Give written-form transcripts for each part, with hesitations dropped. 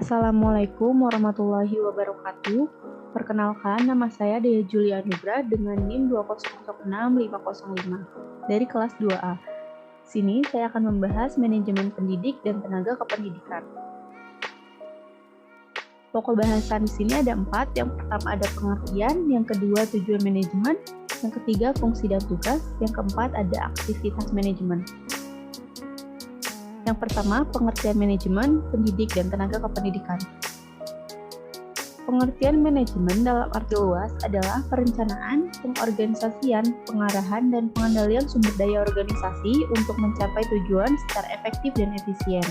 Assalamualaikum warahmatullahi wabarakatuh. Perkenalkan, nama saya Dea Julia Nugra dengan NIM 2006505 dari kelas 2A. Sini saya akan membahas manajemen pendidik dan tenaga kependidikan. Pokok bahasan di sini ada 4. Yang pertama ada pengertian, yang kedua tujuan manajemen, yang ketiga fungsi dan tugas, yang keempat ada aktivitas manajemen. Yang pertama, pengertian manajemen, pendidik, dan tenaga kependidikan. Pengertian manajemen dalam arti luas adalah perencanaan, pengorganisasian, pengarahan, dan pengendalian sumber daya organisasi untuk mencapai tujuan secara efektif dan efisien.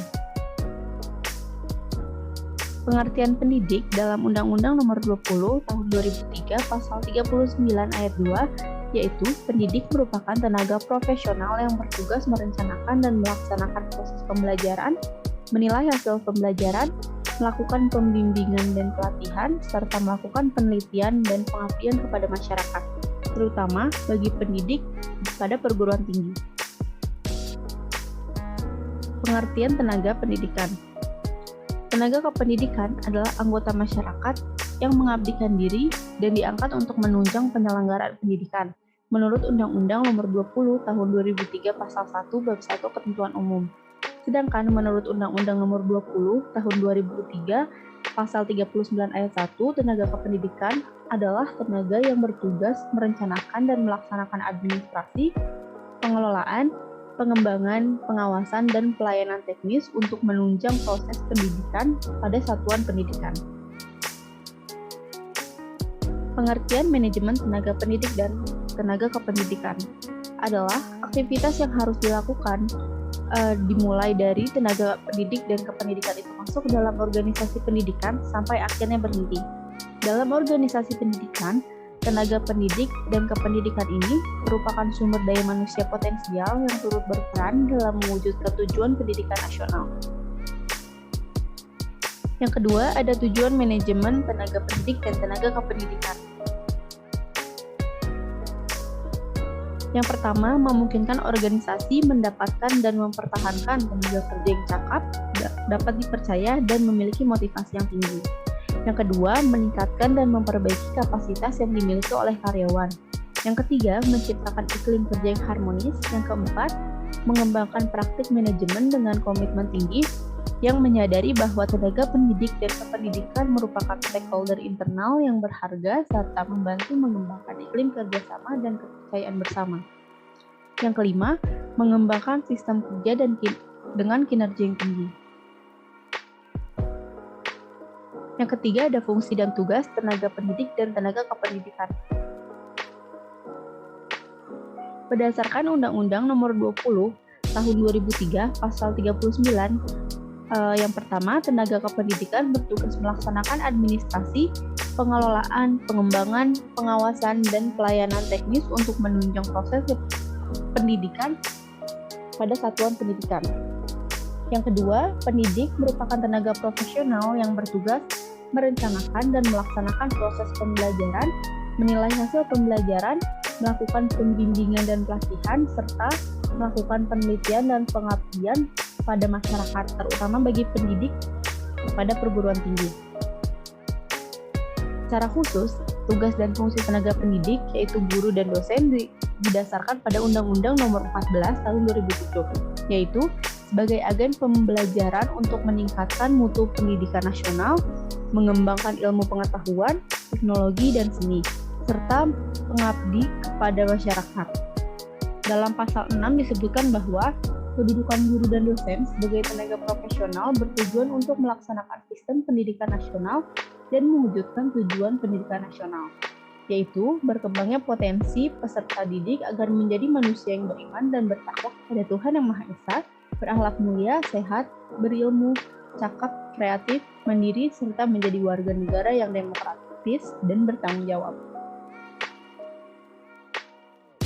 Pengertian pendidik dalam Undang-Undang Nomor 20 Tahun 2003 Pasal 39 Ayat 2, yaitu pendidik merupakan tenaga profesional yang bertugas merencanakan dan melaksanakan proses pembelajaran, menilai hasil pembelajaran, melakukan pembimbingan dan pelatihan, serta melakukan penelitian dan pengabdian kepada masyarakat, terutama bagi pendidik pada perguruan tinggi. Pengertian tenaga pendidikan. Tenaga kependidikan adalah anggota masyarakat yang mengabdikan diri dan diangkat untuk menunjang penyelenggaraan pendidikan menurut Undang-Undang Nomor 20 Tahun 2003 Pasal 1 Bab 1 Ketentuan Umum. Sedangkan menurut Undang-Undang Nomor 20 Tahun 2003 Pasal 39 Ayat 1, tenaga kependidikan adalah tenaga yang bertugas merencanakan dan melaksanakan administrasi, pengelolaan, pengembangan, pengawasan, dan pelayanan teknis untuk menunjang proses pendidikan pada satuan pendidikan. Pengertian manajemen tenaga pendidik dan tenaga kependidikan adalah aktivitas yang harus dilakukan dimulai dari tenaga pendidik dan kependidikan itu masuk dalam organisasi pendidikan sampai akhirnya berhenti. Dalam organisasi pendidikan, tenaga pendidik dan kependidikan ini merupakan sumber daya manusia potensial yang turut berperan dalam mewujudkan tujuan pendidikan nasional. Yang kedua, ada tujuan manajemen tenaga pendidik dan tenaga kependidikan. Yang pertama, memungkinkan organisasi mendapatkan dan mempertahankan tenaga kerja yang cakap, dapat dipercaya, dan memiliki motivasi yang tinggi. Yang kedua, meningkatkan dan memperbaiki kapasitas yang dimiliki oleh karyawan. Yang ketiga, menciptakan iklim kerja yang harmonis. Yang keempat, mengembangkan praktik manajemen dengan komitmen tinggi yang menyadari bahwa tenaga pendidik dan kependidikan merupakan stakeholder internal yang berharga serta membantu mengembangkan iklim kerjasama dan kepercayaan bersama. Yang kelima, mengembangkan sistem kerja dengan kinerja yang tinggi. Yang ketiga ada fungsi dan tugas tenaga pendidik dan tenaga kependidikan. Berdasarkan Undang-Undang Nomor 20 Tahun 2003 Pasal 39, yang pertama, tenaga kependidikan bertugas melaksanakan administrasi, pengelolaan, pengembangan, pengawasan, dan pelayanan teknis untuk menunjang proses pendidikan pada satuan pendidikan. Yang kedua, pendidik merupakan tenaga profesional yang bertugas merencanakan dan melaksanakan proses pembelajaran, menilai hasil pembelajaran, melakukan pembimbingan dan pelatihan, serta melakukan penelitian dan pengabdian pada masyarakat, terutama bagi pendidik pada perguruan tinggi. Secara khusus, tugas dan fungsi tenaga pendidik, yaitu guru dan dosen, didasarkan pada Undang-Undang Nomor 14 Tahun 2007, yaitu sebagai agen pembelajaran untuk meningkatkan mutu pendidikan nasional, mengembangkan ilmu pengetahuan, teknologi, dan seni, serta pengabdi kepada masyarakat. Dalam pasal 6 disebutkan bahwa kedudukan guru dan dosen sebagai tenaga profesional bertujuan untuk melaksanakan sistem pendidikan nasional dan mewujudkan tujuan pendidikan nasional, yaitu berkembangnya potensi peserta didik agar menjadi manusia yang beriman dan bertakwa kepada Tuhan Yang Maha Esa, berakhlak mulia, sehat, berilmu, cakap, kreatif, mandiri, serta menjadi warga negara yang demokratis dan bertanggung jawab.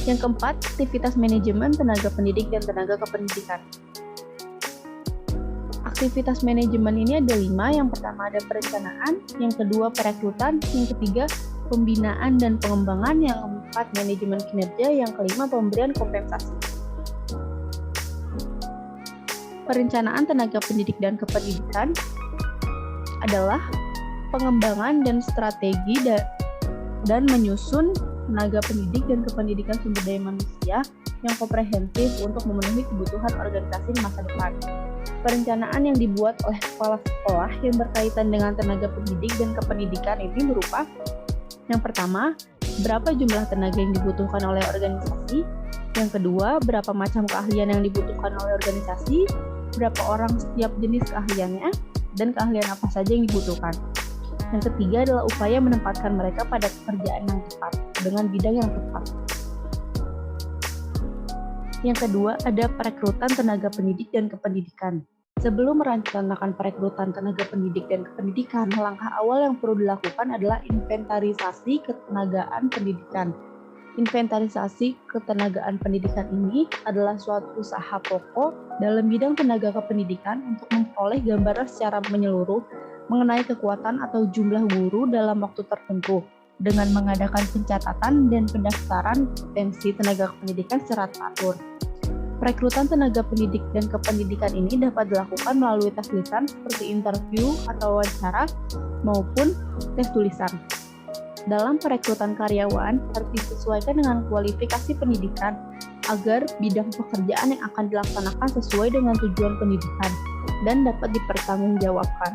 Yang keempat, aktivitas manajemen tenaga pendidik dan tenaga kependidikan. Aktivitas manajemen ini ada 5. Yang pertama ada perencanaan, yang kedua perekrutan, yang ketiga pembinaan dan pengembangan, yang keempat manajemen kinerja, yang kelima pemberian kompensasi. Perencanaan tenaga pendidik dan kependidikan adalah pengembangan dan strategi dan menyusun tenaga pendidik dan kependidikan sumber daya manusia yang komprehensif untuk memenuhi kebutuhan organisasi di masa depan. Perencanaan yang dibuat oleh kepala sekolah yang berkaitan dengan tenaga pendidik dan kependidikan ini berupa: yang pertama, berapa jumlah tenaga yang dibutuhkan oleh organisasi. Yang kedua, berapa macam keahlian yang dibutuhkan oleh organisasi, berapa orang setiap jenis keahliannya, dan keahlian apa saja yang dibutuhkan. Yang ketiga adalah upaya menempatkan mereka pada pekerjaan yang tepat, dengan bidang yang tepat. Yang kedua, ada perekrutan tenaga pendidik dan kependidikan. Sebelum merencanakan perekrutan tenaga pendidik dan kependidikan, langkah awal yang perlu dilakukan adalah inventarisasi ketenagaan pendidikan. Inventarisasi ketenagaan pendidikan ini adalah suatu usaha pokok dalam bidang tenaga kependidikan untuk memperoleh gambaran secara menyeluruh mengenai kekuatan atau jumlah guru dalam waktu tertentu, dengan mengadakan pencatatan dan pendaftaran potensi tenaga kependidikan secara teratur. Perekrutan tenaga pendidik dan kependidikan ini dapat dilakukan melalui tes lisan seperti interview atau wawancara maupun tes tulisan. Dalam perekrutan karyawan, harus disesuaikan dengan kualifikasi pendidikan agar bidang pekerjaan yang akan dilaksanakan sesuai dengan tujuan pendidikan dan dapat dipertanggungjawabkan.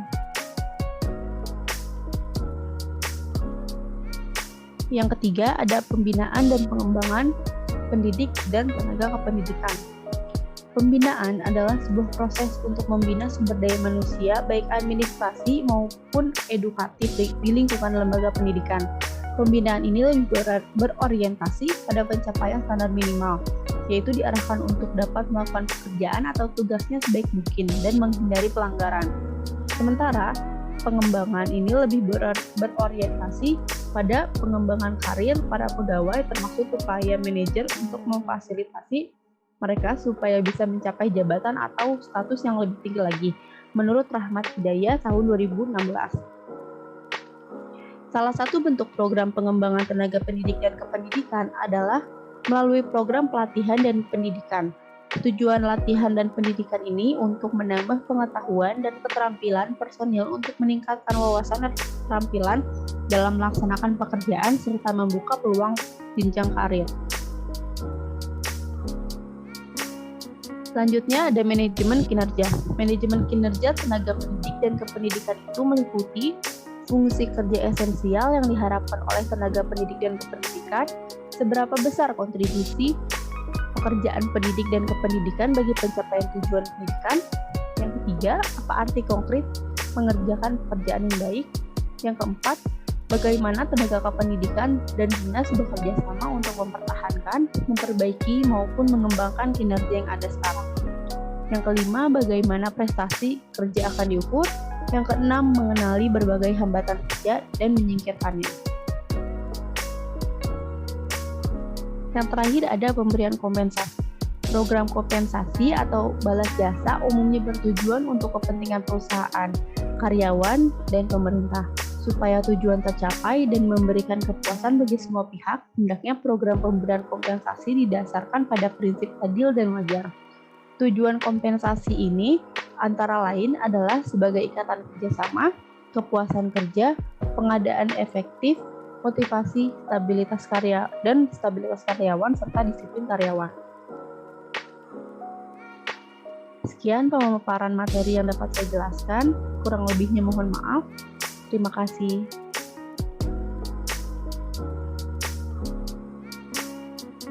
Yang ketiga, ada pembinaan dan pengembangan pendidik dan tenaga kependidikan. Pembinaan adalah sebuah proses untuk membina sumber daya manusia, baik administrasi maupun edukatif di lingkungan lembaga pendidikan. Pembinaan ini lebih berorientasi pada pencapaian standar minimal, yaitu diarahkan untuk dapat melakukan pekerjaan atau tugasnya sebaik mungkin dan menghindari pelanggaran. Sementara, pengembangan ini lebih berorientasi pada pengembangan karir para pegawai, termasuk upaya manajer untuk memfasilitasi mereka supaya bisa mencapai jabatan atau status yang lebih tinggi lagi, menurut Rahmat Hidayah tahun 2016. Salah satu bentuk program pengembangan tenaga pendidik dan kependidikan adalah melalui program pelatihan dan pendidikan. Tujuan latihan dan pendidikan ini untuk menambah pengetahuan dan keterampilan personil untuk meningkatkan wawasan dan keterampilan dalam melaksanakan pekerjaan serta membuka peluang jenjang karir. Selanjutnya ada manajemen kinerja. Manajemen kinerja tenaga pendidik dan kependidikan itu meliputi fungsi kerja esensial yang diharapkan oleh tenaga pendidik dan kependidikan, seberapa besar kontribusi pekerjaan pendidik dan kependidikan bagi pencapaian tujuan pendidikan. Yang ketiga, apa arti konkret mengerjakan pekerjaan yang baik. Yang keempat, bagaimana tenaga kependidikan dan dinas bekerja sama untuk mempertahankan, memperbaiki, maupun mengembangkan kinerja yang ada sekarang. Yang kelima, bagaimana prestasi kerja akan diukur. Yang keenam, mengenali berbagai hambatan kerja dan menyingkirkannya. Yang terakhir ada pemberian kompensasi. Program kompensasi atau balas jasa umumnya bertujuan untuk kepentingan perusahaan, karyawan, dan pemerintah. Supaya tujuan tercapai dan memberikan kepuasan bagi semua pihak, hendaknya program pemberian kompensasi didasarkan pada prinsip adil dan wajar. Tujuan kompensasi ini antara lain adalah sebagai ikatan kerjasama, kepuasan kerja, pengadaan efektif, motivasi, stabilitas karyawan, serta disiplin karyawan. Sekian pemaparan materi yang dapat saya jelaskan, kurang lebihnya mohon maaf. Terima kasih.